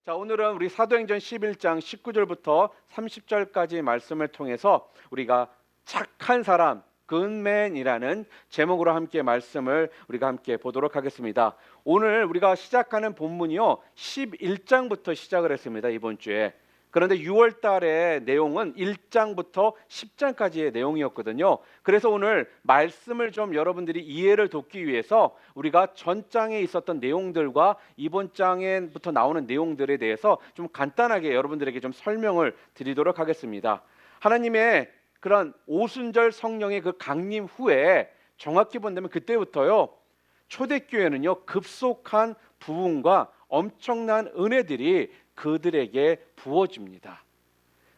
자, 오늘은 우리 사도행전 11장 19절부터 30절까지 말씀을 통해서 우리가 착한 사람, 굿맨이라는 제목으로 함께 말씀을 우리가 함께 보도록 하겠습니다. 오늘 우리가 시작하는 본문이요 11장부터 시작을 했습니다, 이번 주에. 그런데 6월 달의 내용은 1장부터 10장까지의 내용이었거든요. 그래서 오늘 말씀을 좀 여러분들이 이해를 돕기 위해서 우리가 전장에 있었던 내용들과 이번 장에부터 나오는 내용들에 대해서 좀 간단하게 여러분들에게 좀 설명을 드리도록 하겠습니다. 하나님의 그런 오순절 성령의 그 강림 후에 정확히 본다면 그때부터요 초대교회는요 급속한 부흥과 엄청난 은혜들이 그들에게 부어집니다.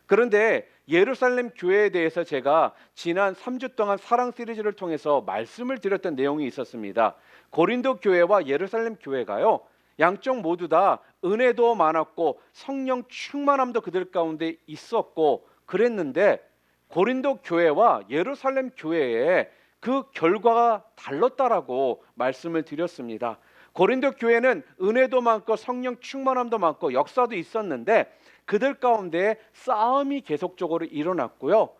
그런데 예루살렘 교회에 대해서 제가 지난 3주 동안 사랑 시리즈를 통해서 말씀을 드렸던 내용이 있었습니다. 고린도 교회와 예루살렘 교회가요 양쪽 모두 다 은혜도 많았고 성령 충만함도 그들 가운데 있었고 그랬는데 고린도 교회와 예루살렘 교회의 그 결과가 달랐다라고 말씀을 드렸습니다. 고린도 교회는 은혜도 많고 성령 충만함도 많고 역사도 있었는데 그들 가운데 싸움이 계속적으로 일어났고요.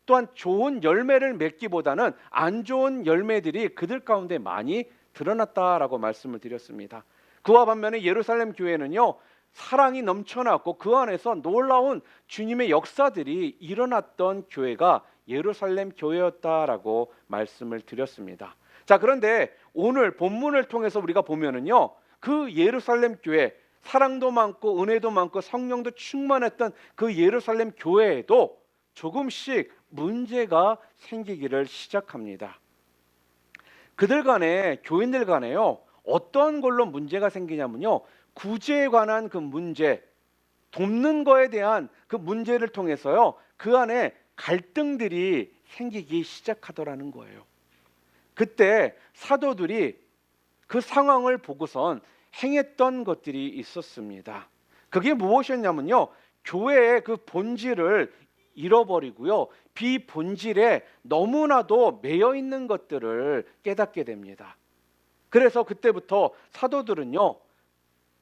또한 좋은 열매를 맺기보다는 안 좋은 열매들이 그들 가운데 많이 드러났다라고 말씀을 드렸습니다. 그와 반면에 예루살렘 교회는요. 사랑이 넘쳐났고 그 안에서 놀라운 주님의 역사들이 일어났던 교회가 예루살렘 교회였다라고 말씀을 드렸습니다. 자, 그런데 오늘 본문을 통해서 우리가 보면은요 그 예루살렘 교회 사랑도 많고 은혜도 많고 성령도 충만했던 그 예루살렘 교회에도 조금씩 문제가 생기기를 시작합니다. 그들 간에 교인들 간에요 어떤 걸로 문제가 생기냐면요 구제에 관한 그 문제, 돕는 거에 대한 그 문제를 통해서요 그 안에 갈등들이 생기기 시작하더라는 거예요. 그때 사도들이 그 상황을 보고선 행했던 것들이 있었습니다. 그게 무엇이었냐면요 교회의 그 본질을 잃어버리고요 비본질에 너무나도 매여 있는 것들을 깨닫게 됩니다. 그래서 그때부터 사도들은요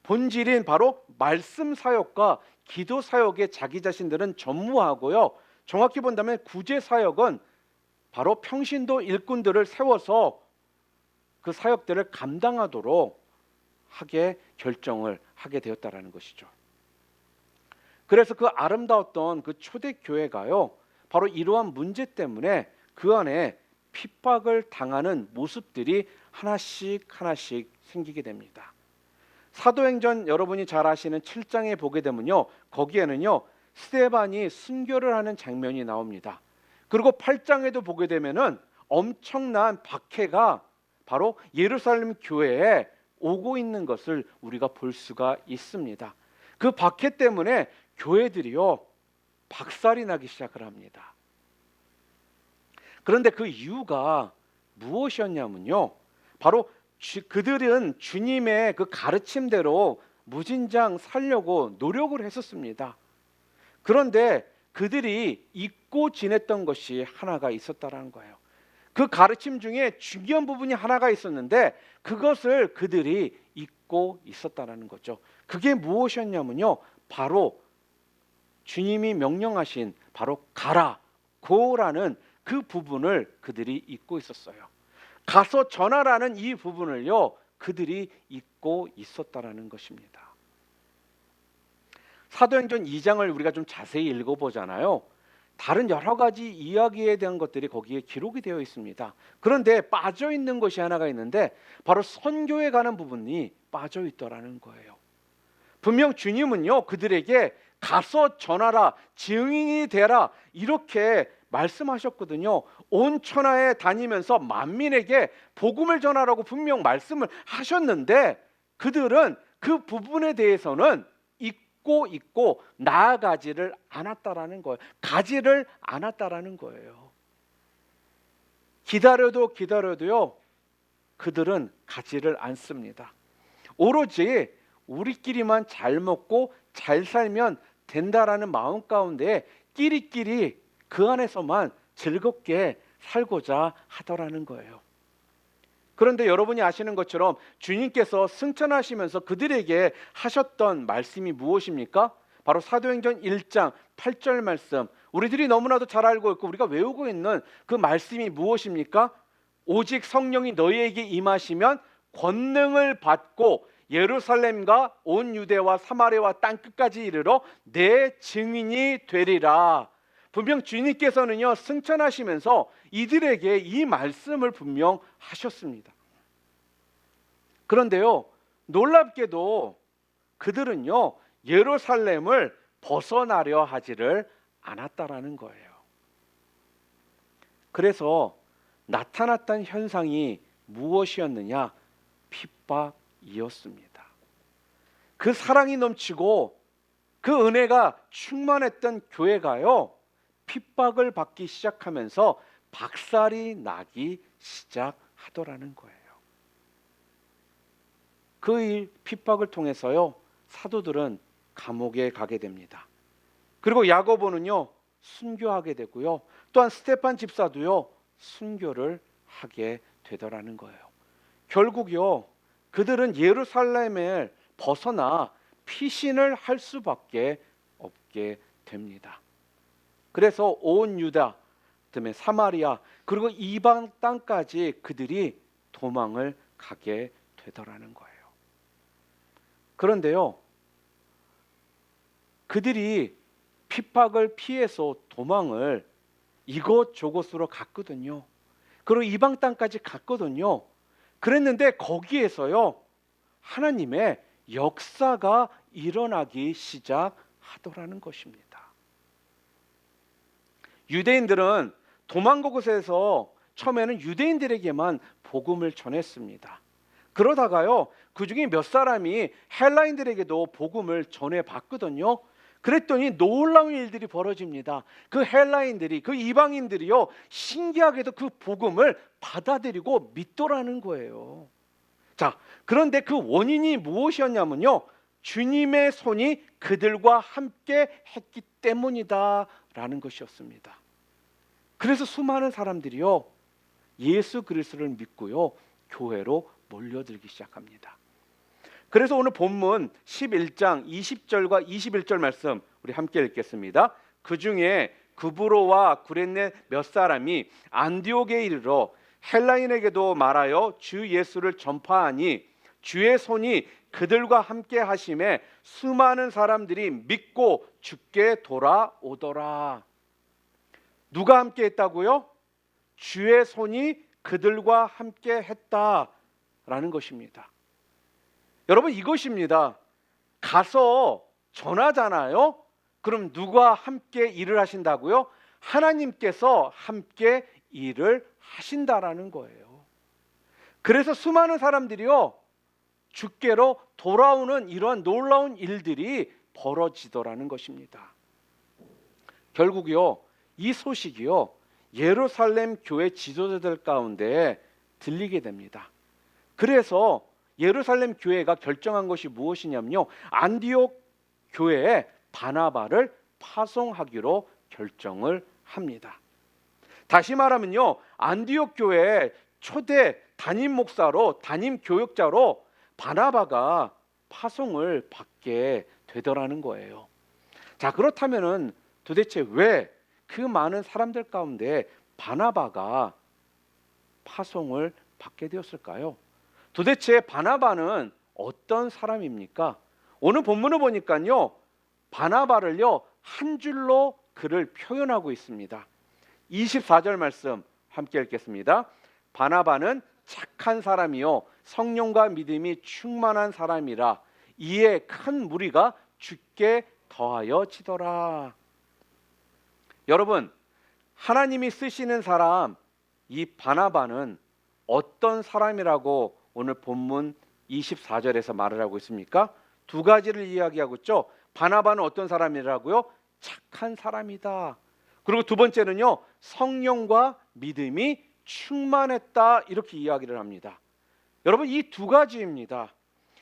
본질인 바로 말씀 사역과 기도 사역에 자기 자신들은 전무하고요 정확히 본다면 구제 사역은 바로 평신도 일꾼들을 세워서 그 사역들을 감당하도록 하게 결정을 하게 되었다라는 것이죠. 그래서 그 아름다웠던 그 초대교회가요 바로 이러한 문제 때문에 그 안에 핍박을 당하는 모습들이 하나씩 생기게 됩니다. 사도행전 여러분이 잘 아시는 7장에 보게 되면요 거기에는요 스데반이 순교를 하는 장면이 나옵니다. 그리고 8장에도 보게 되면은 엄청난 박해가 바로 예루살렘 교회에 오고 있는 것을 우리가 볼 수가 있습니다. 그 박해 때문에 교회들이요 박살이 나기 시작을 합니다. 그런데 그 이유가 무엇이었냐면요 바로 그들은 주님의 그 가르침대로 무진장 살려고 노력을 했었습니다. 그런데 그들이 잊고 지냈던 것이 하나가 있었다는 거예요. 그 가르침 중에 중요한 부분이 하나가 있었는데 그것을 그들이 잊고 있었다는 거죠. 그게 무엇이었냐면요 바로 주님이 명령하신 바로 가라, 고라는 그 부분을 그들이 잊고 있었어요. 가서 전하라는 이 부분을요 그들이 잊고 있었다라는 것입니다. 사도행전 2장을 우리가 좀 자세히 읽어보잖아요. 다른 여러 가지 이야기에 대한 것들이 거기에 기록이 되어 있습니다. 그런데 빠져 있는 것이 하나가 있는데 바로 선교에 관한 부분이 빠져 있더라는 거예요. 분명 주님은요 그들에게 가서 전하라, 증인이 되라 이렇게 말씀하셨거든요. 온 천하에 다니면서 만민에게 복음을 전하라고 분명 말씀을 하셨는데 그들은 그 부분에 대해서는 잊고 나아가지를 않았다라는 거예요. 가지를 않았다라는 거예요. 기다려도요 그들은 가지를 않습니다. 오로지 우리끼리만 잘 먹고 잘 살면 된다라는 마음 가운데 끼리끼리 그 안에서만 즐겁게 살고자 하더라는 거예요. 그런데 여러분이 아시는 것처럼 주님께서 승천하시면서 그들에게 하셨던 말씀이 무엇입니까? 바로 사도행전 1장 8절 말씀, 우리들이 너무나도 잘 알고 있고 우리가 외우고 있는 그 말씀이 무엇입니까? 오직 성령이 너희에게 임하시면 권능을 받고 예루살렘과 온 유대와 사마리아와 땅끝까지 이르러 내 증인이 되리라. 분명 주님께서는요, 승천하시면서 이들에게 이 말씀을 분명 하셨습니다. 그런데요, 놀랍게도 그들은요, 예루살렘을 벗어나려 하지를 않았다라는 거예요. 그래서 나타났던 현상이 무엇이었느냐? 핍박이었습니다. 그 사랑이 넘치고 그 은혜가 충만했던 교회가요, 핍박을 받기 시작하면서 박살이 나기 시작하더라는 거예요. 그 핍박을 통해서요, 사도들은 감옥에 가게 됩니다. 그리고 야고보는요, 순교하게 되고요, 또한 스데반 집사도요, 순교를 하게 되더라는 거예요. 결국요, 그들은 예루살렘을 벗어나 피신을 할 수밖에 없게 됩니다. 그래서 온 유다, 그다음에 사마리아, 그리고 이방 땅까지 그들이 도망을 가게 되더라는 거예요. 그런데요, 그들이 핍박을 피해서 도망을 이곳저곳으로 갔거든요. 그리고 이방 땅까지 갔거든요. 그랬는데 거기에서요, 하나님의 역사가 일어나기 시작하더라는 것입니다. 유대인들은 도망간 곳에서 처음에는 유대인들에게만 복음을 전했습니다. 그러다가요, 그 중에 몇 사람이 헬라인들에게도 복음을 전해봤거든요. 그랬더니 놀라운 일들이 벌어집니다. 그 헬라인들이, 그 이방인들이요, 신기하게도 그 복음을 받아들이고 믿더라는 거예요. 자, 그런데 그 원인이 무엇이었냐면요, 주님의 손이 그들과 함께 했기 때문이다라는 것이었습니다. 그래서 수많은 사람들이요, 예수 그리스도를 믿고요, 교회로 몰려들기 시작합니다. 그래서 오늘 본문 11장 20절과 21절 말씀 우리 함께 읽겠습니다. 그 중에 구브로와 구레네 몇 사람이 안디옥에 이르러 헬라인에게도 말하여 주 예수를 전파하니 주의 손이 그들과 함께 하심에 수많은 사람들이 믿고 주께 돌아오더라. 누가 함께 했다고요? 주의 손이 그들과 함께 했다라는 것입니다. 여러분, 이것입니다. 가서 전하잖아요. 그럼 누가 함께 일을 하신다고요? 하나님께서 함께 일을 하신다라는 거예요. 그래서 수많은 사람들이요, 주께로 돌아오는 이러한 놀라운 일들이 벌어지더라는 것입니다. 결국요, 이 소식이요, 예루살렘 교회 지도자들 가운데 들리게 됩니다. 그래서 예루살렘 교회가 결정한 것이 무엇이냐면요, 안디옥 교회에 바나바를 파송하기로 결정을 합니다. 다시 말하면요, 안디옥 교회의 초대 담임 목사로, 담임 교역자로 바나바가 파송을 받게 되더라는 거예요. 자, 그렇다면은 도대체 왜 그 많은 사람들 가운데 바나바가 파송을 받게 되었을까요? 도대체 바나바는 어떤 사람입니까? 오늘 본문을 보니까요, 바나바를요, 한 줄로 그를 표현하고 있습니다. 24절 말씀 함께 읽겠습니다. 바나바는 착한 사람이요 성령과 믿음이 충만한 사람이라 이에 큰 무리가 주께 더하여 지더라. 여러분, 하나님이 쓰시는 사람, 이 바나바는 어떤 사람이라고 오늘 본문 24절에서 말을 하고 있습니까? 두 가지를 이야기하고 있죠. 바나바는 어떤 사람이라고요? 착한 사람이다. 그리고 두 번째는요, 성령과 믿음이 충만했다, 이렇게 이야기를 합니다. 여러분, 이 두 가지입니다.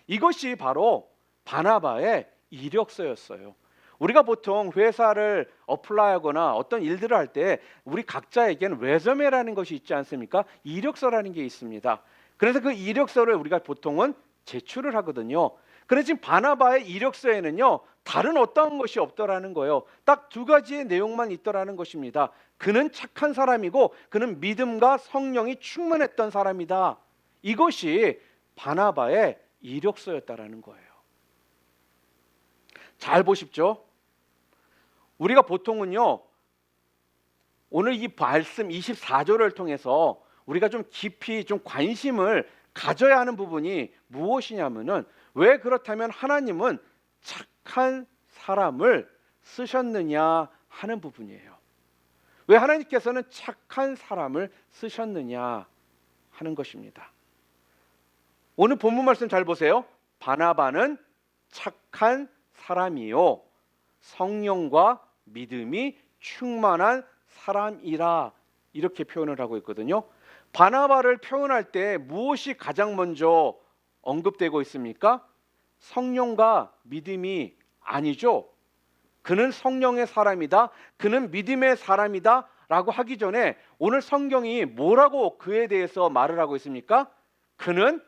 이것이 바로 바나바의 이력서였어요. 우리가 보통 회사를 어플라이하거나 어떤 일들을 할 때 우리 각자에게는 레저메라는 것이 있지 않습니까? 이력서라는 게 있습니다. 그래서 그 이력서를 우리가 보통은 제출을 하거든요. 그런데 지금 바나바의 이력서에는요, 다른 어떠한 것이 없더라는 거예요. 딱 두 가지의 내용만 있더라는 것입니다. 그는 착한 사람이고 그는 믿음과 성령이 충만했던 사람이다. 이것이 바나바의 이력서였다라는 거예요. 잘 보십시오. 우리가 보통은요, 오늘 이 말씀 24절을 통해서 우리가 좀 깊이 좀 관심을 가져야 하는 부분이 무엇이냐면은, 왜 그렇다면 하나님은 착한 사람을 쓰셨느냐 하는 부분이에요. 왜 하나님께서는 착한 사람을 쓰셨느냐 하는 것입니다. 오늘 본문 말씀 잘 보세요. 바나바는 착한 사람이요 성령과 믿음이 충만한 사람이라, 이렇게 표현을 하고 있거든요. 바나바를 표현할 때 무엇이 가장 먼저 언급되고 있습니까? 성령과 믿음이 아니죠. 그는 성령의 사람이다, 그는 믿음의 사람이다 라고 하기 전에 오늘 성경이 뭐라고 그에 대해서 말을 하고 있습니까? 그는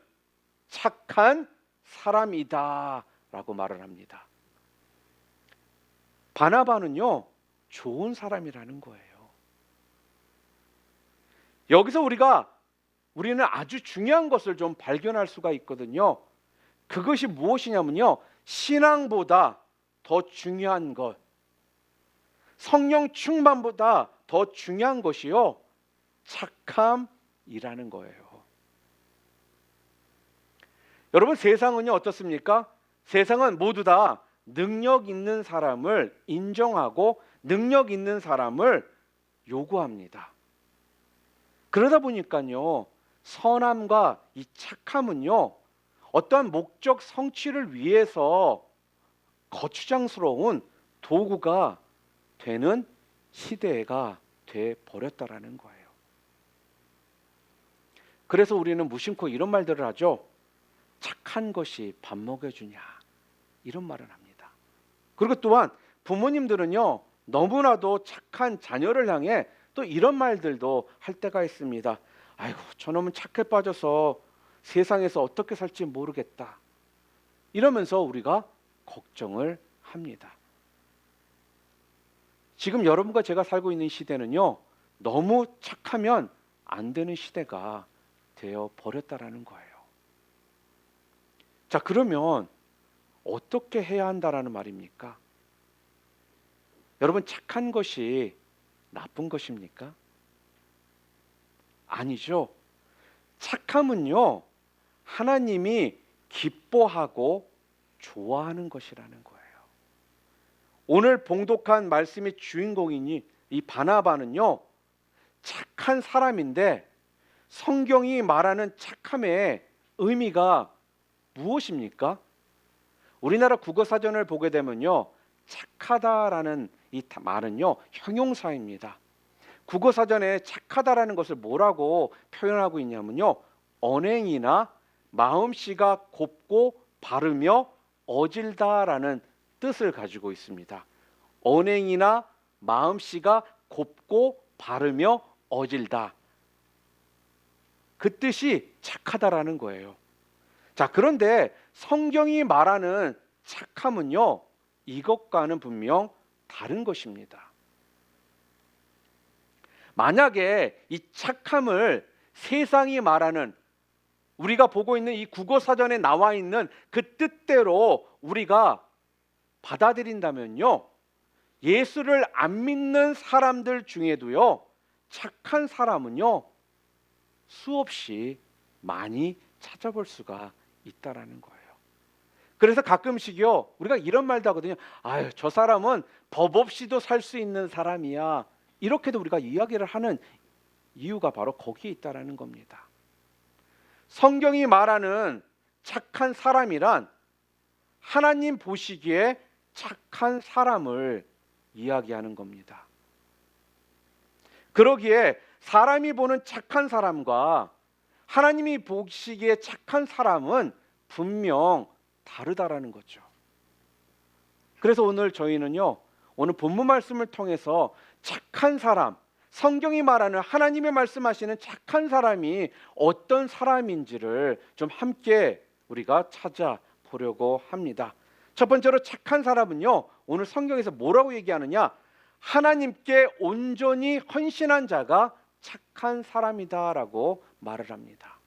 착한 사람이다 라고 말을 합니다. 바나바는요, 좋은 사람이라는 거예요. 여기서 우리는 아주 중요한 것을 좀 발견할 수가 있거든요. 그것이 무엇이냐면요, 신앙보다 더 중요한 것, 성령 충만보다 더 중요한 것이요, 착함이라는 거예요. 여러분, 세상은요 어떻습니까? 세상은 모두 다 능력 있는 사람을 인정하고 능력 있는 사람을 요구합니다. 그러다 보니까요, 선함과 이 착함은요, 어떠한 목적 성취를 위해서 거추장스러운 도구가 되는 시대가 돼 버렸다라는 거예요. 그래서 우리는 무심코 이런 말들을 하죠. 착한 것이 밥 먹여주냐, 이런 말을 합니다. 그리고 또한 부모님들은요, 너무나도 착한 자녀를 향해 또 이런 말들도 할 때가 있습니다. 아이고, 저놈은 착해 빠져서 세상에서 어떻게 살지 모르겠다, 이러면서 우리가 걱정을 합니다. 지금 여러분과 제가 살고 있는 시대는요, 너무 착하면 안 되는 시대가 되어 버렸다라는 거예요. 자, 그러면 어떻게 해야 한다라는 말입니까? 여러분, 착한 것이 나쁜 것입니까? 아니죠. 착함은요, 하나님이 기뻐하고 좋아하는 것이라는 거예요. 오늘 봉독한 말씀의 주인공이니 이 바나바는요, 착한 사람인데 성경이 말하는 착함의 의미가 무엇입니까? 우리나라 국어사전을 보게 되면요, 착하다라는 이 말은요, 형용사입니다. 국어사전에 착하다라는 것을 뭐라고 표현하고 있냐면요, 언행이나 마음씨가 곱고 바르며 어질다라는 뜻을 가지고 있습니다. 언행이나 마음씨가 곱고 바르며 어질다, 그 뜻이 착하다라는 거예요. 자, 그런데 성경이 말하는 착함은요, 이것과는 분명 다른 것입니다. 만약에 이 착함을 세상이 말하는, 우리가 보고 있는 이 국어사전에 나와 있는 그 뜻대로 우리가 받아들인다면요, 예수를 안 믿는 사람들 중에도요, 착한 사람은요, 수없이 많이 찾아볼 수가 있다라는 거예요. 그래서 가끔씩요, 우리가 이런 말도 하거든요. 아유, 저 사람은 법 없이도 살 수 있는 사람이야, 이렇게도 우리가 이야기를 하는 이유가 바로 거기에 있다라는 겁니다. 성경이 말하는 착한 사람이란 하나님 보시기에 착한 사람을 이야기하는 겁니다. 그러기에 사람이 보는 착한 사람과 하나님이 보시기에 착한 사람은 분명 다르다라는 거죠. 그래서 오늘 저희는요, 오늘 본문 말씀을 통해서 착한 사람, 성경이 말하는 하나님의 말씀하시는 착한 사람이 어떤 사람인지를 좀 함께 우리가 찾아보려고 합니다. 첫 번째로 착한 사람은요, 오늘 성경에서 뭐라고 얘기하느냐? 하나님께 온전히 헌신한 자가 착한 사람이다라고 말을 합니다.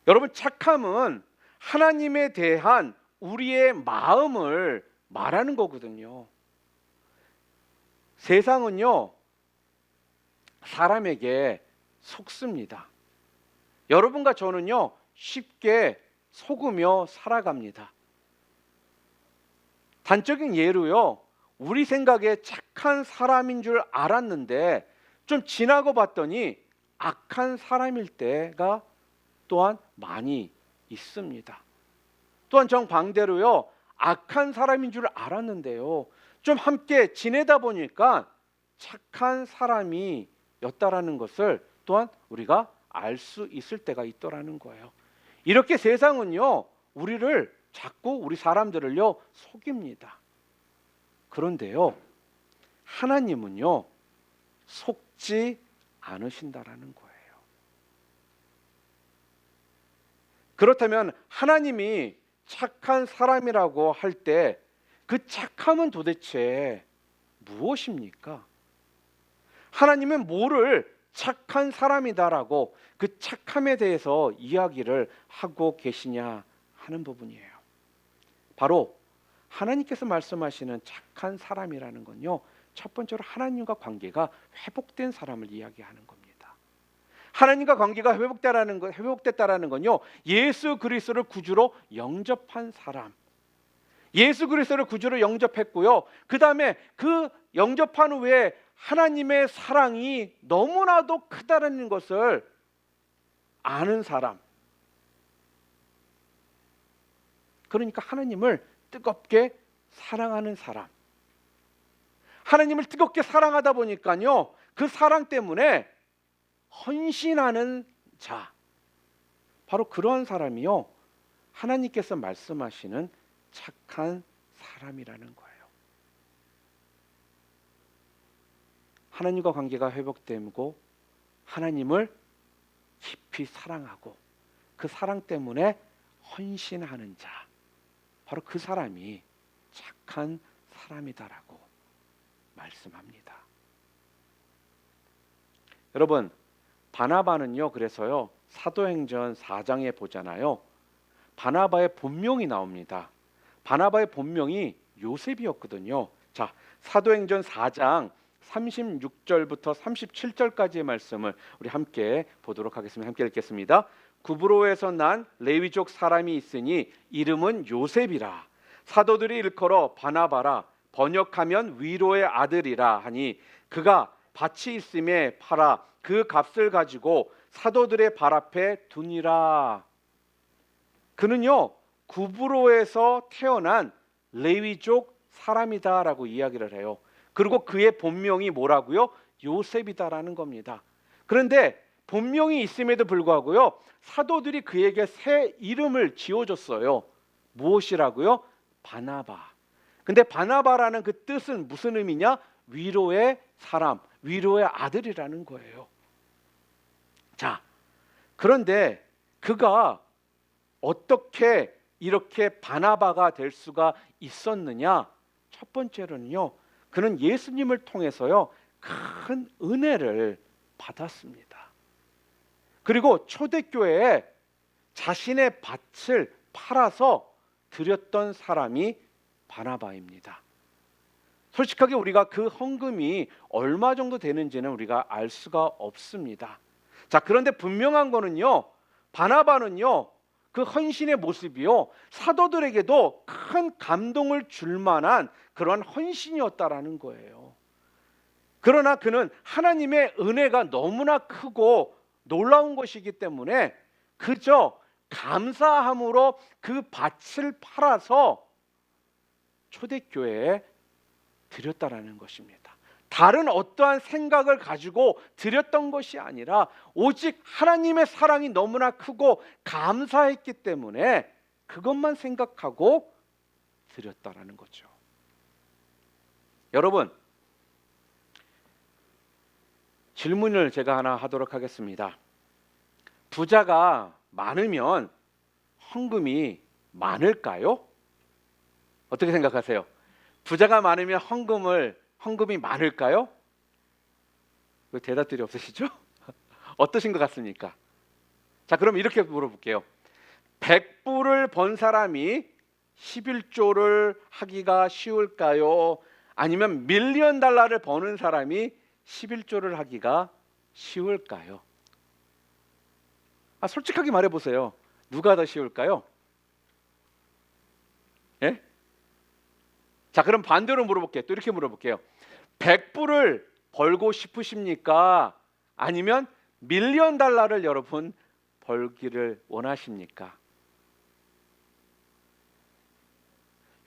여러분, 착함은 하나님에 대한 우리의 마음을 말하는 거거든요. 세상은요, 사람에게 속습니다. 여러분과 저는요, 쉽게 속으며 살아갑니다. 단적인 예로요, 우리 생각에 착한 사람인 줄 알았는데 좀 지나고 봤더니 악한 사람일 때가 또한 많이 있습니다. 또한 정반대로요, 악한 사람인 줄 알았는데요, 좀 함께 지내다 보니까 착한 사람이었다라는 것을 또한 우리가 알 수 있을 때가 있더라는 거예요. 이렇게 세상은요, 우리를 자꾸 우리 사람들을요 속입니다. 그런데요, 하나님은요 속지 않으신다라는 거예요. 그렇다면 하나님이 착한 사람이라고 할 때 그 착함은 도대체 무엇입니까? 하나님은 뭐를 착한 사람이다라고 그 착함에 대해서 이야기를 하고 계시냐 하는 부분이에요. 바로 하나님께서 말씀하시는 착한 사람이라는 건요, 첫 번째로 하나님과 관계가 회복된 사람을 이야기하는 겁니다. 하나님과 관계가 회복됐다라는 건요, 예수 그리스도를 구주로 영접한 사람, 예수 그리스도를 구주로 영접했고요, 그 다음에 그 영접한 후에 하나님의 사랑이 너무나도 크다는 것을 아는 사람, 그러니까 하나님을 뜨겁게 사랑하는 사람, 하나님을 뜨겁게 사랑하다 보니까요, 그 사랑 때문에 헌신하는 자, 바로 그러한 사람이요, 하나님께서 말씀하시는 착한 사람이라는 거예요. 하나님과 관계가 회복되고 하나님을 깊이 사랑하고 그 사랑 때문에 헌신하는 자, 바로 그 사람이 착한 사람이다라고 말씀합니다. 여러분, 바나바는요, 그래서요, 사도행전 4장에 보잖아요, 바나바의 본명이 나옵니다. 바나바의 본명이 요셉이었거든요. 자, 사도행전 4장 36절부터 37절까지의 말씀을 우리 함께 보도록 하겠습니다. 함께 읽겠습니다. 구브로에서 난 레위족 사람이 있으니 이름은 요셉이라. 사도들이 일컬어 바나바라, 번역하면 위로의 아들이라 하니 그가 밭이 있음에 팔아 그 값을 가지고 사도들의 발 앞에 두니라. 그는요, 구브로에서 태어난 레위족 사람이다라고 이야기를 해요. 그리고 그의 본명이 뭐라고요? 요셉이다라는 겁니다. 그런데 본명이 있음에도 불구하고요, 사도들이 그에게 새 이름을 지어줬어요. 무엇이라고요? 바나바. 근데 바나바라는 그 뜻은 무슨 의미냐? 위로의 사람, 위로의 아들이라는 거예요. 자, 그런데 그가 어떻게 이렇게 바나바가 될 수가 있었느냐? 첫 번째로는요, 그는 예수님을 통해서요, 큰 은혜를 받았습니다. 그리고 초대교회에 자신의 밭을 팔아서 드렸던 사람이 바나바입니다. 솔직하게 우리가 그 헌금이 얼마 정도 되는지는 우리가 알 수가 없습니다. 자, 그런데 분명한 거는요, 바나바는요, 그 헌신의 모습이요, 사도들에게도 큰 감동을 줄 만한 그런 헌신이었다라는 거예요. 그러나 그는 하나님의 은혜가 너무나 크고 놀라운 것이기 때문에 그저 감사함으로 그 밭을 팔아서 초대교회에 드렸다라는 것입니다. 다른 어떠한 생각을 가지고 드렸던 것이 아니라 오직 하나님의 사랑이 너무나 크고 감사했기 때문에 그것만 생각하고 드렸다라는 거죠. 여러분, 질문을 제가 하나 하도록 하겠습니다. 부자가 많으면 헌금이 많을까요? 어떻게 생각하세요? 부자가 많으면 헌금이 많을까요? 왜 대답들이 없으시죠? 어떠신 것 같습니까? 자, 그럼 이렇게 물어볼게요. 100불을 번 사람이 11조를 하기가 쉬울까요? 아니면 밀리언 달러를 버는 사람이 11조를 하기가 쉬울까요? 솔직하게 말해보세요. 누가 더 쉬울까요? 예? 자, 그럼 반대로 물어볼게요. 또 이렇게 물어볼게요. 100불을 벌고 싶으십니까? 아니면 밀리언 달러를 여러분 벌기를 원하십니까?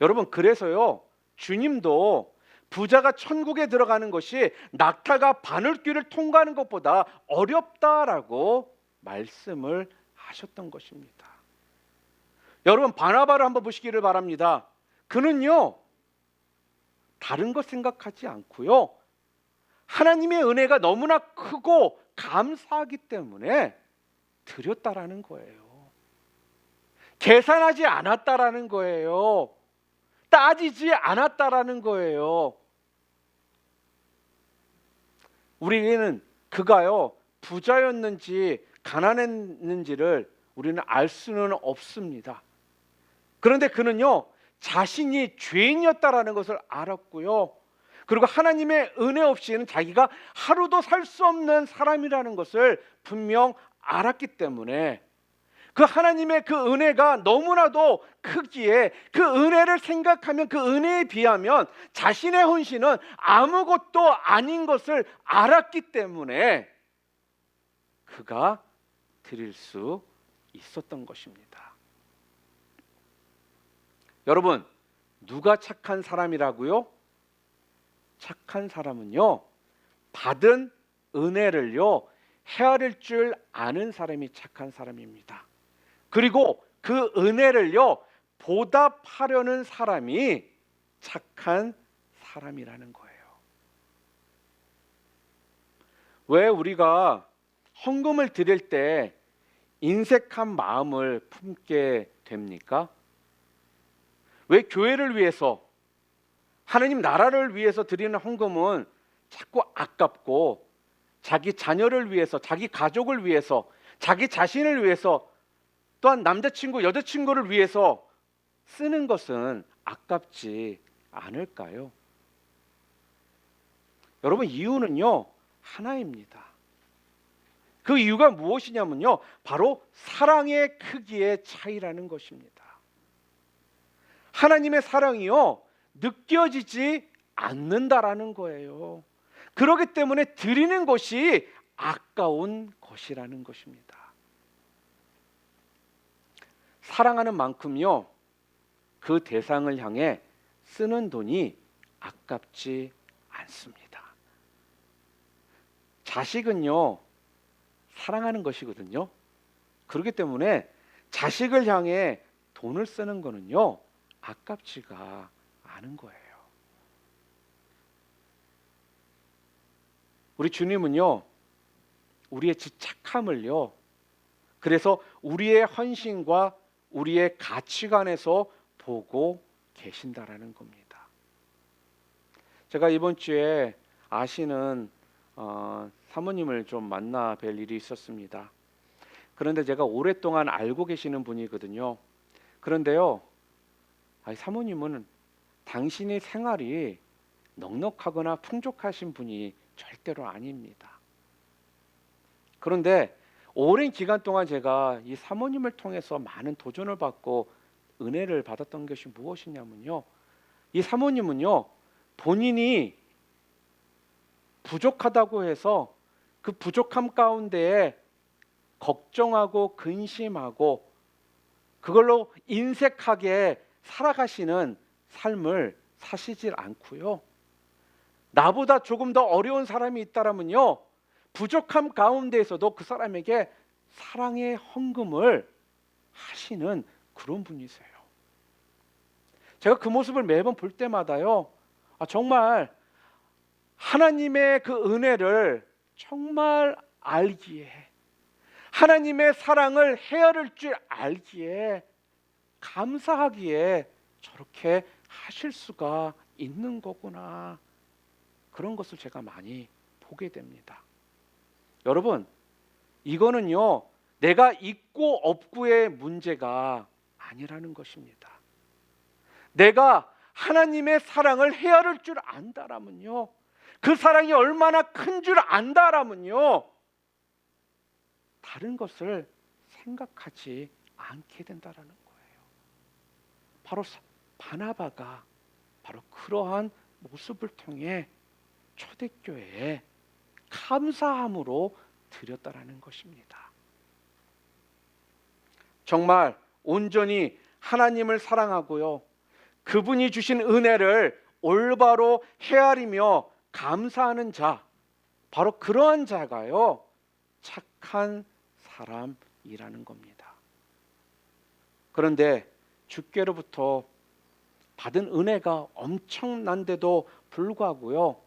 여러분, 그래서요, 주님도 부자가 천국에 들어가는 것이 낙타가 바늘귀를 통과하는 것보다 어렵다라고 말씀을 하셨던 것입니다. 여러분, 바나바를 한번 보시기를 바랍니다. 그는요, 다른 것 생각하지 않고요, 하나님의 은혜가 너무나 크고 감사하기 때문에 드렸다라는 거예요. 계산하지 않았다라는 거예요. 따지지 않았다라는 거예요. 우리는 그가요, 부자였는지 가난했는지를 우리는 알 수는 없습니다. 그런데 그는요, 자신이 죄인이었다라는 것을 알았고요, 그리고 하나님의 은혜 없이는 자기가 하루도 살 수 없는 사람이라는 것을 분명 알았기 때문에 그 하나님의 그 은혜가 너무나도 크기에 그 은혜를 생각하면, 그 은혜에 비하면 자신의 헌신은 아무것도 아닌 것을 알았기 때문에 그가 드릴 수 있었던 것입니다. 여러분, 누가 착한 사람이라고요? 착한 사람은요, 받은 은혜를요 헤아릴 줄 아는 사람이 착한 사람입니다. 그리고 그 은혜를요 보답하려는 사람이 착한 사람이라는 거예요. 왜 우리가 헌금을 드릴 때 인색한 마음을 품게 됩니까? 왜 교회를 위해서, 하나님 나라를 위해서 드리는 헌금은 자꾸 아깝고, 자기 자녀를 위해서, 자기 가족을 위해서, 자기 자신을 위해서, 또한 남자친구, 여자친구를 위해서 쓰는 것은 아깝지 않을까요? 여러분, 이유는요 하나입니다. 그 이유가 무엇이냐면요, 바로 사랑의 크기의 차이라는 것입니다. 하나님의 사랑이요 느껴지지 않는다라는 거예요. 그렇기 때문에 드리는 것이 아까운 것이라는 것입니다. 사랑하는 만큼요 그 대상을 향해 쓰는 돈이 아깝지 않습니다. 자식은요 사랑하는 것이거든요. 그렇기 때문에 자식을 향해 돈을 쓰는 거는요 아깝지가 않은 거예요. 우리 주님은요 우리의 지착함을요, 그래서 우리의 헌신과 우리의 가치관에서 보고 계신다라는 겁니다. 제가 이번 주에 아시는 사모님을 좀 만나 뵐 일이 있었습니다. 그런데 제가 오랫동안 알고 계시는 분이거든요. 그런데요, 사모님은 당신의 생활이 넉넉하거나 풍족하신 분이 절대로 아닙니다. 그런데 오랜 기간 동안 제가 이 사모님을 통해서 많은 도전을 받고 은혜를 받았던 것이 무엇이냐면요, 이 사모님은요 본인이 부족하다고 해서 그 부족함 가운데에 걱정하고 근심하고 그걸로 인색하게 살아가시는 삶을 사시질 않고요, 나보다 조금 더 어려운 사람이 있다라면요 부족함 가운데에서도 그 사람에게 사랑의 헌금을 하시는 그런 분이세요. 제가 그 모습을 매번 볼 때마다요 정말 하나님의 그 은혜를 정말 알기에, 하나님의 사랑을 헤아릴 줄 알기에, 감사하기에 저렇게 하실 수가 있는 거구나, 그런 것을 제가 많이 보게 됩니다. 여러분, 이거는요 내가 있고 없고의 문제가 아니라는 것입니다. 내가 하나님의 사랑을 헤아릴 줄 안다라면요, 그 사랑이 얼마나 큰 줄 안다라면요, 다른 것을 생각하지 않게 된다라는 거예요. 바로 바나바가 바로 그러한 모습을 통해 초대교회에 감사함으로 드렸다라는 것입니다. 정말 온전히 하나님을 사랑하고요, 그분이 주신 은혜를 올바로 헤아리며 감사하는 자, 바로 그러한 자가요 착한 사람이라는 겁니다. 그런데 주께로부터 받은 은혜가 엄청난데도 불구하고요,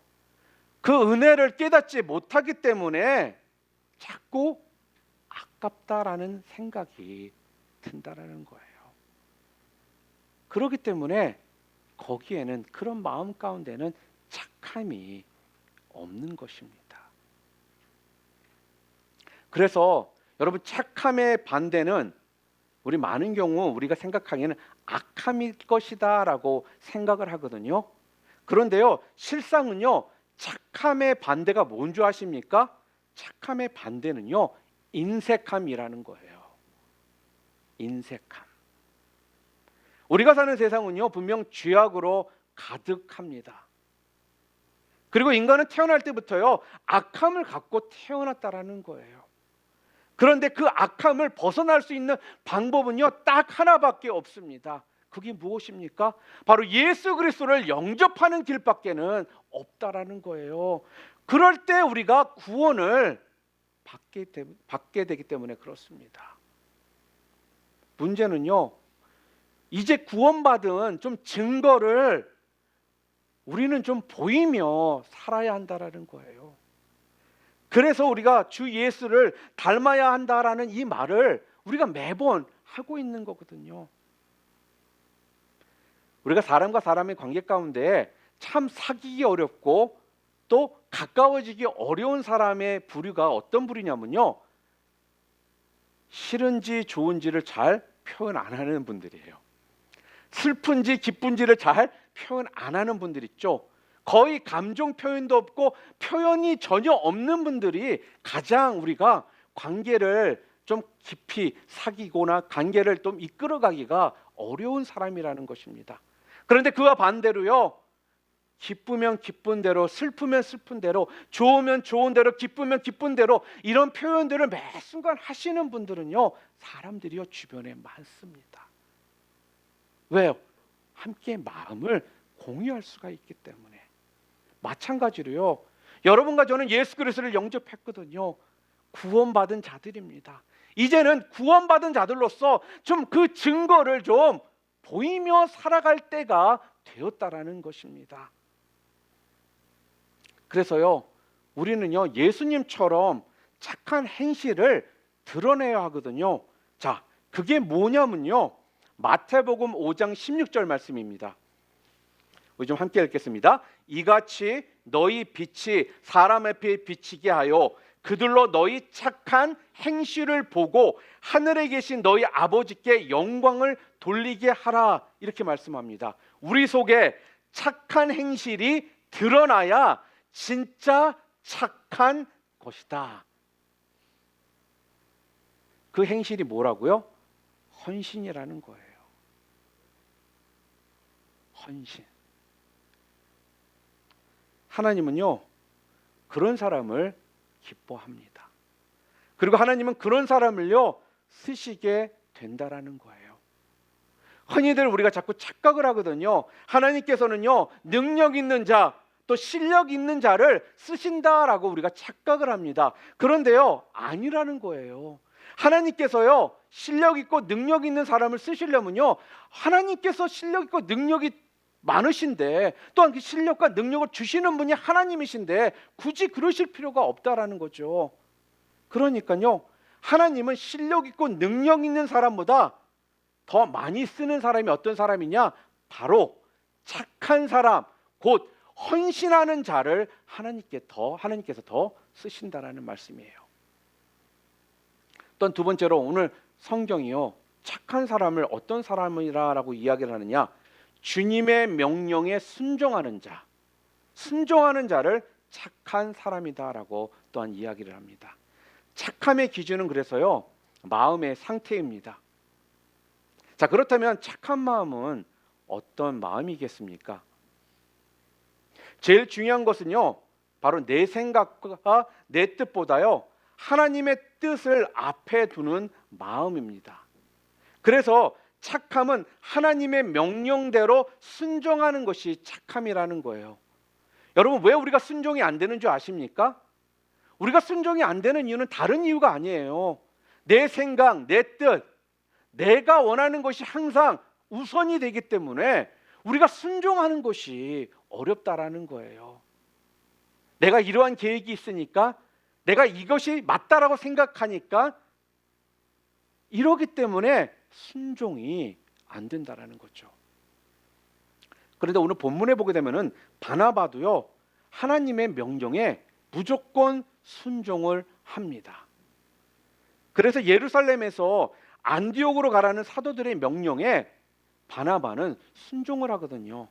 그 은혜를 깨닫지 못하기 때문에 자꾸 아깝다라는 생각이 든다라는 거예요. 그렇기 때문에 거기에는, 그런 마음 가운데는 착함이 없는 것입니다. 그래서 여러분, 착함의 반대는 우리 많은 경우 우리가 생각하기에는 악함일 것이다 라고 생각을 하거든요. 그런데요, 실상은요, 착함의 반대가 뭔 줄 아십니까? 착함의 반대는요, 인색함이라는 거예요. 인색함. 우리가 사는 세상은요 분명 죄악으로 가득합니다. 그리고 인간은 태어날 때부터요 악함을 갖고 태어났다라는 거예요. 그런데 그 악함을 벗어날 수 있는 방법은요 딱 하나밖에 없습니다. 그게 무엇입니까? 바로 예수 그리스도를 영접하는 길밖에는 없다라는 거예요. 그럴 때 우리가 구원을 받게 되기 때문에 그렇습니다. 문제는요, 이제 구원받은 좀 증거를 우리는 좀 보이며 살아야 한다라는 거예요. 그래서 우리가 주 예수를 닮아야 한다라는 이 말을 우리가 매번 하고 있는 거거든요. 우리가 사람과 사람의 관계 가운데 참 사귀기 어렵고 또 가까워지기 어려운 사람의 부류가 어떤 부류냐면요, 싫은지 좋은지를 잘 표현 안 하는 분들이에요. 슬픈지 기쁜지를 잘 표현 안 하는 분들 있죠. 거의 감정 표현도 없고 표현이 전혀 없는 분들이 가장 우리가 관계를 좀 깊이 사귀거나 관계를 좀 이끌어가기가 어려운 사람이라는 것입니다. 그런데 그와 반대로요, 기쁘면 기쁜 대로, 슬프면 슬픈 대로, 좋으면 좋은 대로, 기쁘면 기쁜 대로, 이런 표현들을 매 순간 하시는 분들은요 사람들이요 주변에 많습니다. 왜요? 함께 마음을 공유할 수가 있기 때문에. 마찬가지로요, 여러분과 저는 예수 그리스도를 영접했거든요. 구원받은 자들입니다. 이제는 구원받은 자들로서 좀 그 증거를 좀 보이며 살아갈 때가 되었다라는 것입니다. 그래서요 우리는요 예수님처럼 착한 행실을 드러내야 하거든요. 자, 그게 뭐냐면요, 마태복음 5장 16절 말씀입니다. 우리 좀 함께 읽겠습니다. 이같이 너희 빛이 사람 앞에 비치게 하여 그들로 너희 착한 행실을 보고 하늘에 계신 너희 아버지께 영광을 돌리게 하라, 이렇게 말씀합니다. 우리 속에 착한 행실이 드러나야 진짜 착한 것이다. 그 행실이 뭐라고요? 헌신이라는 거예요. 헌신. 하나님은요 그런 사람을 기뻐합니다. 그리고 하나님은 그런 사람을요 쓰시게 된다라는 거예요. 흔히들 우리가 자꾸 착각을 하거든요. 하나님께서는요 능력 있는 자, 또 실력 있는 자를 쓰신다라고 우리가 착각을 합니다. 그런데요 아니라는 거예요. 하나님께서요 실력 있고 능력 있는 사람을 쓰시려면요 하나님께서 실력 있고 능력이 많으신데, 또한 그 실력과 능력을 주시는 분이 하나님이신데 굳이 그러실 필요가 없다라는 거죠. 그러니까요, 하나님은 실력 있고 능력 있는 사람보다 더 많이 쓰는 사람이 어떤 사람이냐? 바로 착한 사람, 곧 헌신하는 자를 하나님께서 더 쓰신다라는 말씀이에요. 또 두 번째로 오늘 성경이요, 착한 사람을 어떤 사람이라고 이야기를 하느냐? 주님의 명령에 순종하는 자, 순종하는 자를 착한 사람이다라고 또한 이야기를 합니다. 착함의 기준은 그래서요, 마음의 상태입니다. 자, 그렇다면 착한 마음은 어떤 마음이겠습니까? 제일 중요한 것은요, 바로 내 생각과 내 뜻보다요, 하나님의 뜻을 앞에 두는 마음입니다. 그래서 착함은 하나님의 명령대로 순종하는 것이 착함이라는 거예요. 여러분, 왜 우리가 순종이 안 되는 줄 아십니까? 우리가 순종이 안 되는 이유는 다른 이유가 아니에요. 내 생각, 내 뜻, 내가 원하는 것이 항상 우선이 되기 때문에 우리가 순종하는 것이 어렵다라는 거예요. 내가 이러한 계획이 있으니까, 내가 이것이 맞다라고 생각하니까, 이러기 때문에 순종이 안 된다라는 거죠. 그런데 오늘 본문에 보게 되면은 바나바도요, 하나님의 명령에 무조건 순종을 합니다. 그래서 예루살렘에서 안디옥으로 가라는 사도들의 명령에 바나바는 순종을 하거든요.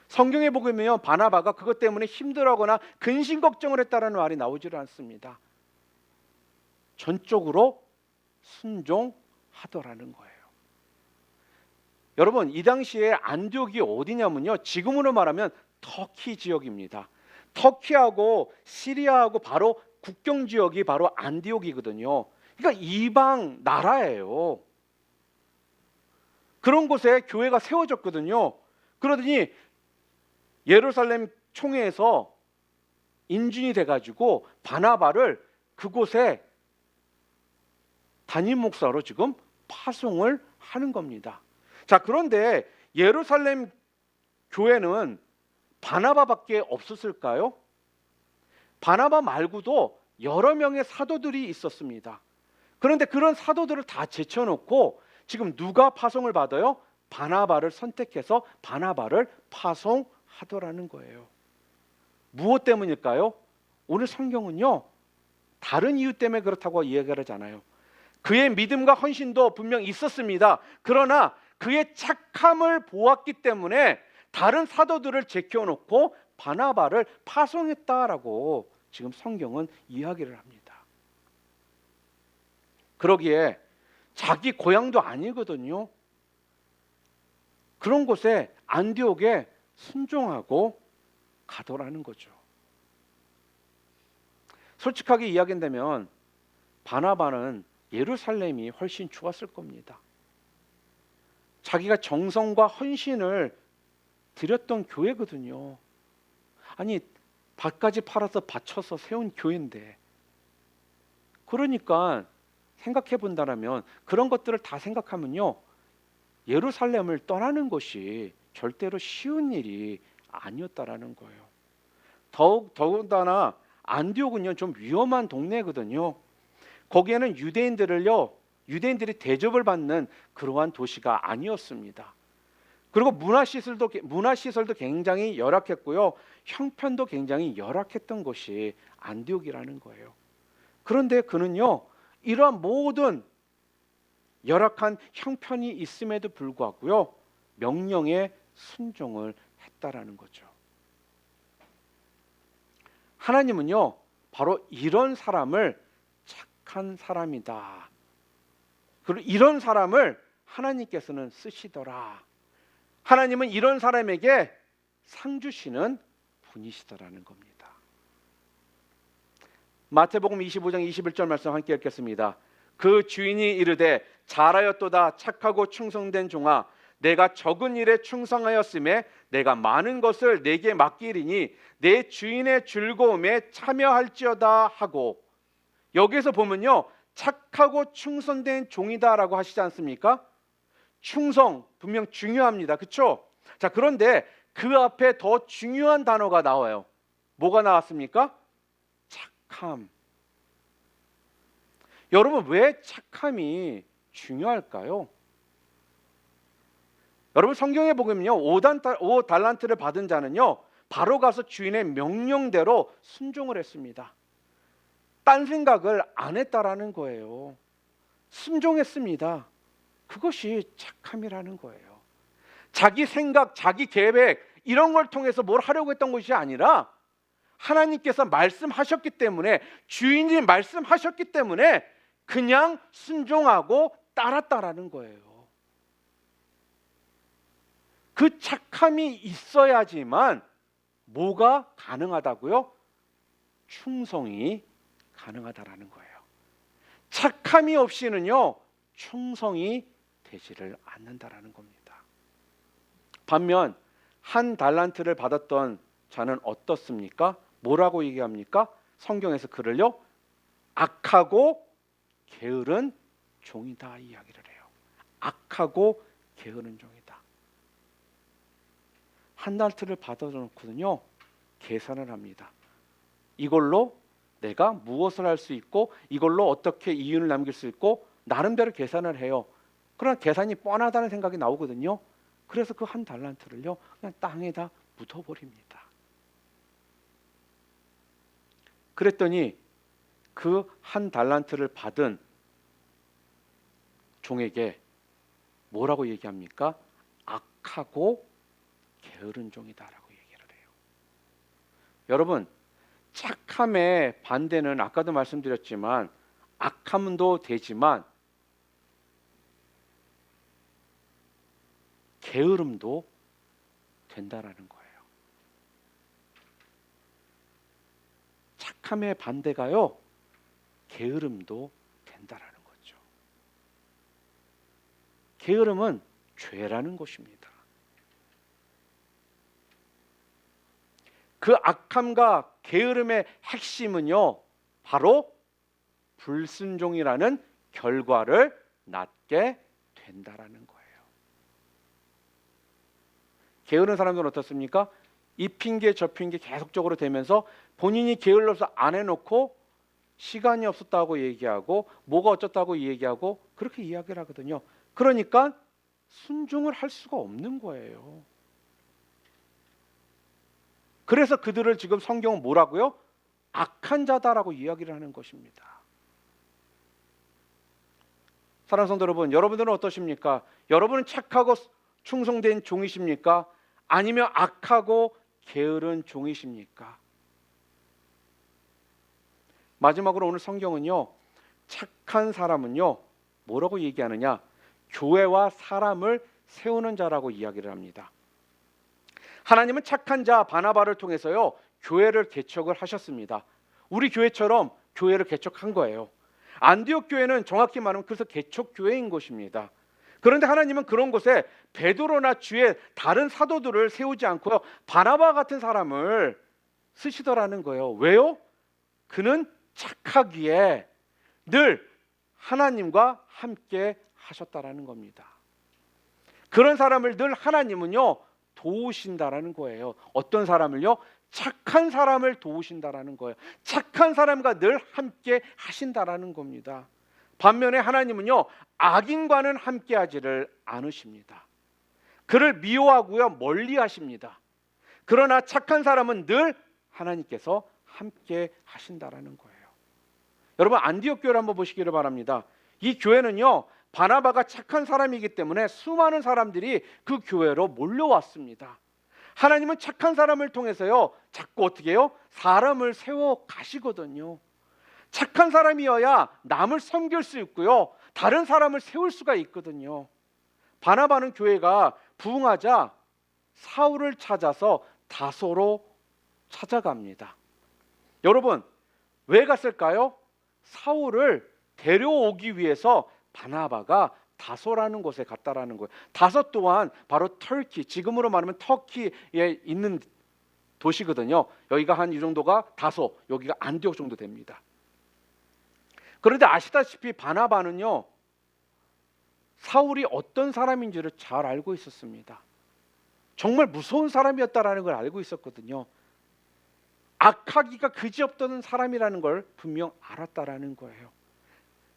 성경에 보게 되면 바나바가 그것 때문에 힘들어하거나 근심 걱정을 했다라는 말이 나오질 않습니다. 전적으로 순종하더라는 거예요. 여러분, 이 당시에 안디옥이 어디냐면요, 지금으로 말하면 터키 지역입니다. 터키하고 시리아하고 바로 국경 지역이 바로 안디옥이거든요. 그러니까 이방 나라예요. 그런 곳에 교회가 세워졌거든요. 그러더니 예루살렘 총회에서 인준이 돼가지고 바나바를 그곳에 담임 목사로 지금 파송을 하는 겁니다. 자, 그런데 예루살렘 교회는 바나바밖에 없었을까요? 바나바 말고도 여러 명의 사도들이 있었습니다. 그런데 그런 사도들을 다 제쳐놓고 지금 누가 파송을 받아요? 바나바를 선택해서 바나바를 파송하더라는 거예요. 무엇 때문일까요? 오늘 성경은요, 다른 이유 때문에 그렇다고 이야기를 하잖아요. 그의 믿음과 헌신도 분명 있었습니다. 그러나 그의 착함을 보았기 때문에 다른 사도들을 제껴놓고 바나바를 파송했다라고 지금 성경은 이야기를 합니다. 그러기에 자기 고향도 아니거든요. 그런 곳에 안디옥에 순종하고 가더라는 거죠. 솔직하게 이야기한다면 바나바는 예루살렘이 훨씬 좋았을 겁니다. 자기가 정성과 헌신을 드렸던 교회거든요. 아니, 밭까지 팔아서 바쳐서 세운 교회인데, 그러니까 생각해 본다면, 그런 것들을 다 생각하면요, 예루살렘을 떠나는 것이 절대로 쉬운 일이 아니었다라는 거예요. 더군다나 안디옥은요, 좀 위험한 동네거든요. 거기에는 유대인들이 대접을 받는 그러한 도시가 아니었습니다. 그리고 문화시설도 굉장히 열악했고요, 형편도 굉장히 열악했던 곳이 안디옥이라는 거예요. 그런데 그는요, 이러한 모든 열악한 형편이 있음에도 불구하고요, 명령에 순종을 했다라는 거죠. 하나님은요, 바로 이런 사람을 착한 사람이다, 그리고 이런 사람을 하나님께서는 쓰시더라, 하나님은 이런 사람에게 상 주시는 분이시더라는 겁니다. 마태복음 25장 21절 말씀 함께 읽겠습니다. 그 주인이 이르되 잘하였도다 착하고 충성된 종아, 내가 적은 일에 충성하였음에 내가 많은 것을 내게 맡기리니 내 주인의 즐거움에 참여할지어다 하고, 여기서 보면요, 착하고 충성된 종이다라고 하시지 않습니까? 충성 분명 중요합니다. 그렇죠? 자, 그런데 그 앞에 더 중요한 단어가 나와요. 뭐가 나왔습니까? 착함. 여러분, 왜 착함이 중요할까요? 여러분, 성경에 보면요, 5달란트를 받은 자는요, 바로 가서 주인의 명령대로 순종을 했습니다. 딴 생각을 안 했다라는 거예요. 순종했습니다. 그것이 착함이라는 거예요. 자기 생각, 자기 계획 이런 걸 통해서 뭘 하려고 했던 것이 아니라 하나님께서 말씀하셨기 때문에, 주인이 말씀하셨기 때문에 그냥 순종하고 따랐다라는 거예요. 그 착함이 있어야지만 뭐가 가능하다고요? 충성이 가능하다라는 거예요. 착함이 없이는요, 충성이 되지를 않는다라는 겁니다. 반면 한 달란트를 받았던 자는 어떻습니까? 뭐라고 얘기합니까? 성경에서 그를요, 악하고 게으른 종이다 이야기를 해요. 악하고 게으른 종이다. 한 달란트를 받아놓고는요, 계산을 합니다. 이걸로 내가 무엇을 할 수 있고, 이걸로 어떻게 이윤을 남길 수 있고, 나름대로 계산을 해요. 그러나 계산이 뻔하다는 생각이 나오거든요. 그래서 그 한 달란트를요, 그냥 땅에다 묻어버립니다. 그랬더니 그 한 달란트를 받은 종에게 뭐라고 얘기합니까? 악하고 게으른 종이다라고 얘기를 해요. 여러분, 착함의 반대는 아까도 말씀드렸지만 악함도 되지만 게으름도 된다라는 거예요. 착함의 반대가요, 게으름도 된다라는 거죠. 게으름은 죄라는 것입니다. 그 악함과 게으름의 핵심은요, 바로 불순종이라는 결과를 낳게 된다라는 거예요. 게으른 사람들은 어떻습니까? 이 핑계 저 핑계 계속적으로 되면서 본인이 게을러서 안 해놓고 시간이 없었다고 얘기하고 뭐가 어쩌다고 얘기하고 그렇게 이야기를 하거든요. 그러니까 순종을 할 수가 없는 거예요. 그래서 그들을 지금 성경은 뭐라고요? 악한 자다라고 이야기를 하는 것입니다. 사랑하는 성도 여러분, 여러분들은 어떠십니까? 여러분은 착하고 충성된 종이십니까? 아니면 악하고 게으른 종이십니까? 마지막으로 오늘 성경은요, 착한 사람은요, 뭐라고 얘기하느냐? 교회와 사람을 세우는 자라고 이야기를 합니다. 하나님은 착한 자 바나바를 통해서요, 교회를 개척을 하셨습니다. 우리 교회처럼 교회를 개척한 거예요. 안디옥 교회는 정확히 말하면 그래서 개척 교회인 것입니다. 그런데 하나님은 그런 곳에 베드로나 주의 다른 사도들을 세우지 않고요, 바나바 같은 사람을 쓰시더라는 거예요. 왜요? 그는 착하기에 늘 하나님과 함께 하셨다라는 겁니다. 그런 사람을 늘 하나님은요, 도우신다라는 거예요. 어떤 사람을요? 착한 사람을 도우신다라는 거예요. 착한 사람과 늘 함께 하신다라는 겁니다. 반면에 하나님은요, 악인과는 함께 하지를 않으십니다. 그를 미워하고요, 멀리 하십니다. 그러나 착한 사람은 늘 하나님께서 함께 하신다라는 거예요. 여러분, 안디옥 교회를 한번 보시기를 바랍니다. 이 교회는요, 바나바가 착한 사람이기 때문에 수많은 사람들이 그 교회로 몰려왔습니다. 하나님은 착한 사람을 통해서요, 자꾸 어떻게 해요? 사람을 세워 가시거든요. 착한 사람이어야 남을 섬길 수 있고요, 다른 사람을 세울 수가 있거든요. 바나바는 교회가 부흥하자 사울을 찾아서 다소로 찾아갑니다. 여러분, 왜 갔을까요? 사울을 데려오기 위해서 바나바가 다소라는 곳에 갔다라는 거예요. 다소 또한 바로 터키, 지금으로 말하면 터키에 있는 도시거든요. 여기가 한 이 정도가 다소, 여기가 안디옥 정도 됩니다. 그런데 아시다시피 정말 무서운 사람이었다라는 걸 알고 있었거든요. 악하기가 그지없던 사람이라는 걸 분명 알았다라는 거예요.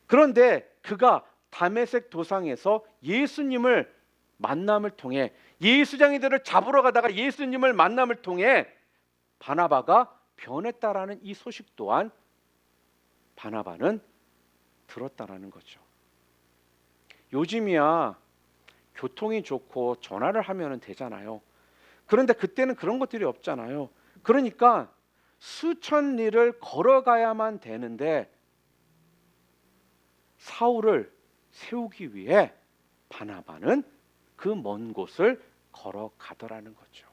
그런데 그가 다메섹 도상에서 예수님을 만남을 통해 예수장이들을 잡으러 가다가 예수님을 만남을 통해 바나바가 변했다라는 이 소식 또한 바나바는 들었다라는 거죠. 요즘이야 교통이 좋고 전화를 하면 되잖아요. 그런데 그때는 그런 것들이 없잖아요. 그러니까 수천 리를 걸어가야만 되는데 사울을 세우기 위해 바나바는 그 먼 곳을 걸어가더라는 거죠.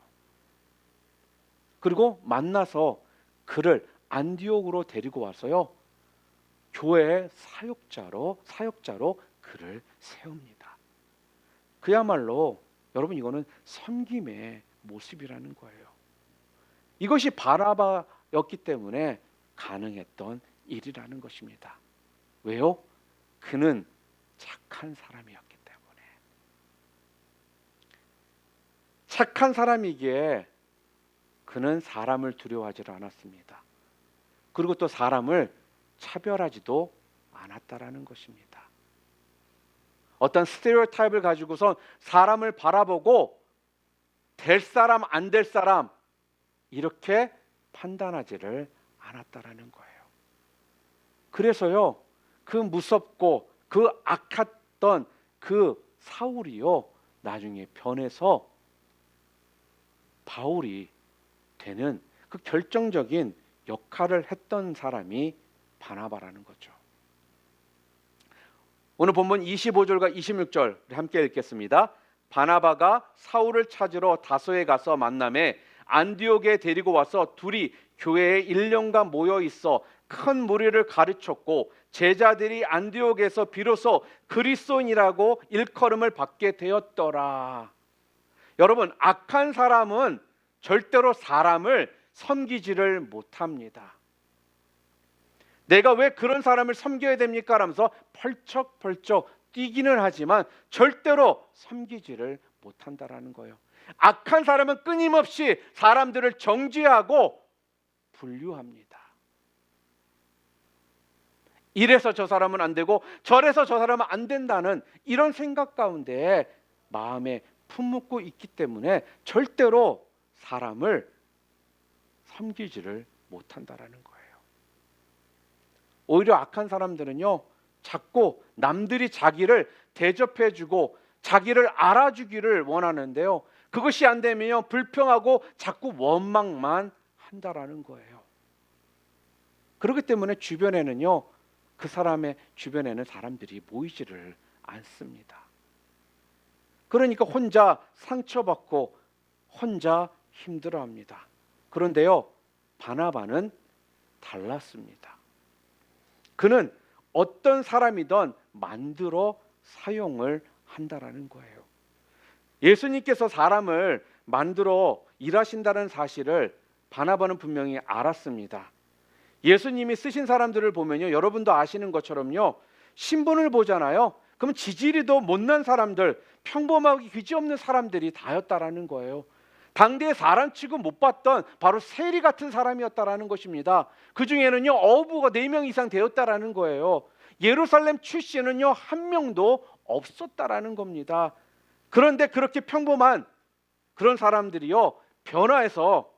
그리고 만나서 그를 안디옥으로 데리고 와서요, 교회의 사역자로 그를 세웁니다. 그야말로 여러분 이거는 섬김의 모습이라는 거예요. 이것이 바나바였기 때문에 가능했던 일이라는 것입니다. 왜요? 그는 착한 사람이었기 때문에. 착한 사람이기에 그는 사람을 두려워하지 않았습니다. 그리고 또 사람을 차별하지도 않았다라는 것입니다. 어떤 스테레오타입을 가지고선 사람을 바라보고 될 사람 안 될 사람 이렇게 판단하지를 않았다라는 거예요. 그래서요, 그 무섭고 그 악했던 그 사울이요, 나중에 변해서 바울이 되는 그 결정적인 역할을 했던 사람이 바나바라는 거죠. 오늘 본문 25절과 26절 함께 읽겠습니다. 바나바가 사울을 찾으러 다소에 가서 만남에 안디옥에 데리고 와서 둘이 교회에 1년간 모여 있어 큰 무리를 가르쳤고 제자들이 안디옥에서 비로소 그리스도인이라고 일컬음을 받게 되었더라. 여러분, 악한 사람은 절대로 사람을 섬기지를 못합니다. 내가 왜 그런 사람을 섬겨야 됩니까? 라면서 펄쩍펄쩍 뛰기는 하지만 절대로 섬기지를 못한다라는 거예요. 악한 사람은 끊임없이 사람들을 정죄하고 분류합니다. 이래서 저 사람은 안 되고 저래서 저 사람은 안 된다는 이런 생각 가운데 마음에 품먹고 있기 때문에 절대로 사람을 섬기지를 못한다라는 거예요. 오히려 악한 사람들은요, 자꾸 남들이 자기를 대접해주고 자기를 알아주기를 원하는데요, 그것이 안 되면요 불평하고 자꾸 원망만 한다라는 거예요. 그렇기 때문에 주변에는요, 그 사람의 주변에는 사람들이 모이지를 않습니다. 그러니까 혼자 상처받고 혼자 힘들어합니다. 그런데요, 바나바는 달랐습니다. 그는 어떤 사람이든 만들어 사용을 한다라는 거예요. 예수님께서 사람을 만들어 일하신다는 사실을 바나바는 분명히 알았습니다. 예수님이 쓰신 사람들을 보면요, 여러분도 아시는 것처럼요, 신분을 보잖아요. 그럼 지지리도 못난 사람들, 평범하게 귀지없는 사람들이 다였다라는 거예요. 당대에 사람 취급 못 받던 바로 세리 같은 사람이었다라는 것입니다. 그 중에는요 어부가 4명 이상 되었다라는 거예요. 예루살렘 출신은요 1명도 없었다라는 겁니다. 그런데 그렇게 평범한 그런 사람들이요 변화해서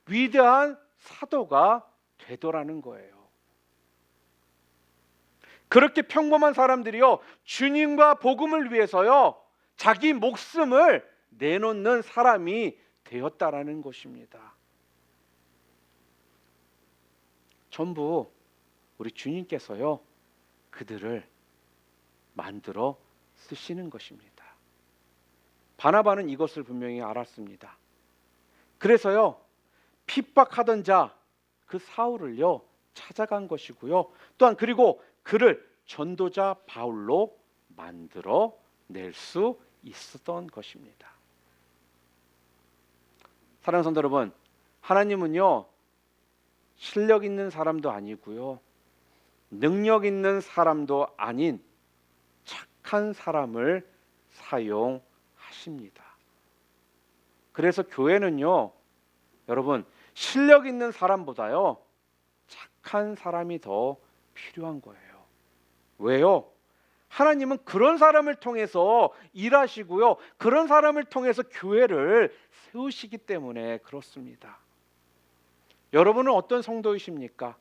위대한 사도가 되더라는 거예요. 그렇게 평범한 사람들이요 주님과 복음을 위해서요 자기 목숨을 내놓는 사람이 되었다라는 것입니다. 전부 우리 주님께서요 그들을 만들어 쓰시는 것입니다. 바나바는 이것을 분명히 알았습니다. 그래서요 핍박하던 자 그 사울을요 찾아간 것이고요, 또한 그리고 그를 전도자 바울로 만들어 낼 수 있었던 것입니다. 사랑하는 성도 여러분, 하나님은요 실력 있는 사람도 아니고요 능력 있는 사람도 아닌 착한 사람을 사용하십니다. 그래서 교회는요, 여러분, 실력 있는 사람보다요, 착한 사람이 더 필요한 거예요. 왜요? 하나님은 그런 사람을 통해서 일하시고요, 그런 사람을 통해서 교회를 세우시기 때문에 그렇습니다. 여러분은 어떤 성도이십니까?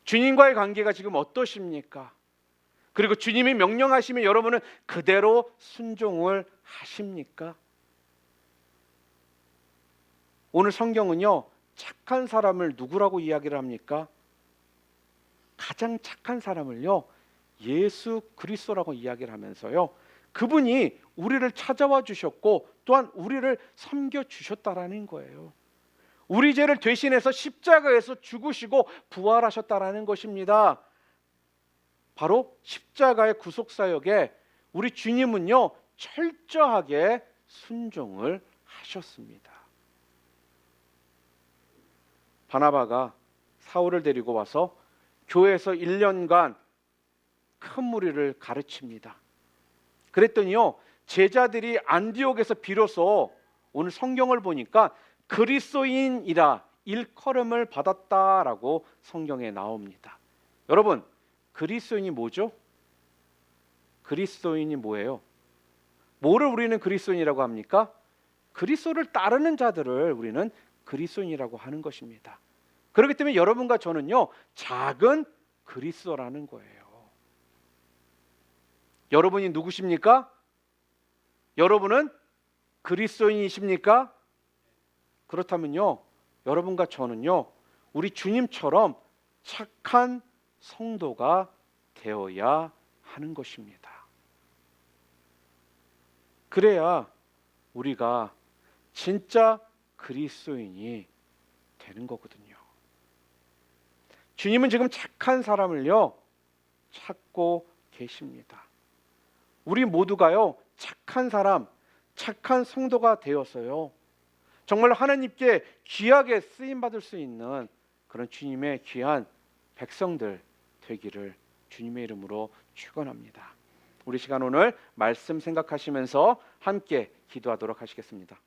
주님과의 관계가 지금 어떠십니까? 그리고 주님이 명령하시면 여러분은 그대로 순종을 하십니까? 오늘 성경은요, 착한 사람을 누구라고 이야기를 합니까? 가장 착한 사람을요, 예수 그리스도라고 이야기를 하면서요, 그분이 우리를 찾아와 주셨고 또한 우리를 섬겨 주셨다라는 거예요. 우리 죄를 대신해서 십자가에서 죽으시고 부활하셨다라는 것입니다. 바로 십자가의 구속사역에 우리 주님은요, 철저하게 순종을 하셨습니다. 바나바가 사울을 데리고 와서 교회에서 1년간 큰 무리를 가르칩니다. 그랬더니요, 제자들이 안디옥에서 비로소 오늘 성경을 보니까 그리스도인이라 일컬음을 받았다라고 성경에 나옵니다. 여러분, 그리스도인이 뭐죠? 그리스도인이 뭐예요? 뭐를 우리는 그리스도인이라고 합니까? 그리스도를 따르는 자들을 우리는 그리스도인이라고 하는 것입니다. 그렇기 때문에 여러분과 저는요, 작은 그리스도라는 거예요. 여러분이 누구십니까? 여러분은 그리스도인이십니까? 그렇다면요, 여러분과 저는요, 우리 주님처럼 착한 성도가 되어야 하는 것입니다. 그래야 우리가 진짜 그리스도인이 되는 거거든요. 주님은 지금 착한 사람을요, 찾고 계십니다. 우리 모두가요, 착한 사람, 착한 성도가 되어서요, 정말 하나님께 귀하게 쓰임받을 수 있는 그런 주님의 귀한 백성들 되기를 주님의 이름으로 축원합니다. 우리 시간 오늘 말씀 생각하시면서 함께 기도하도록 하시겠습니다.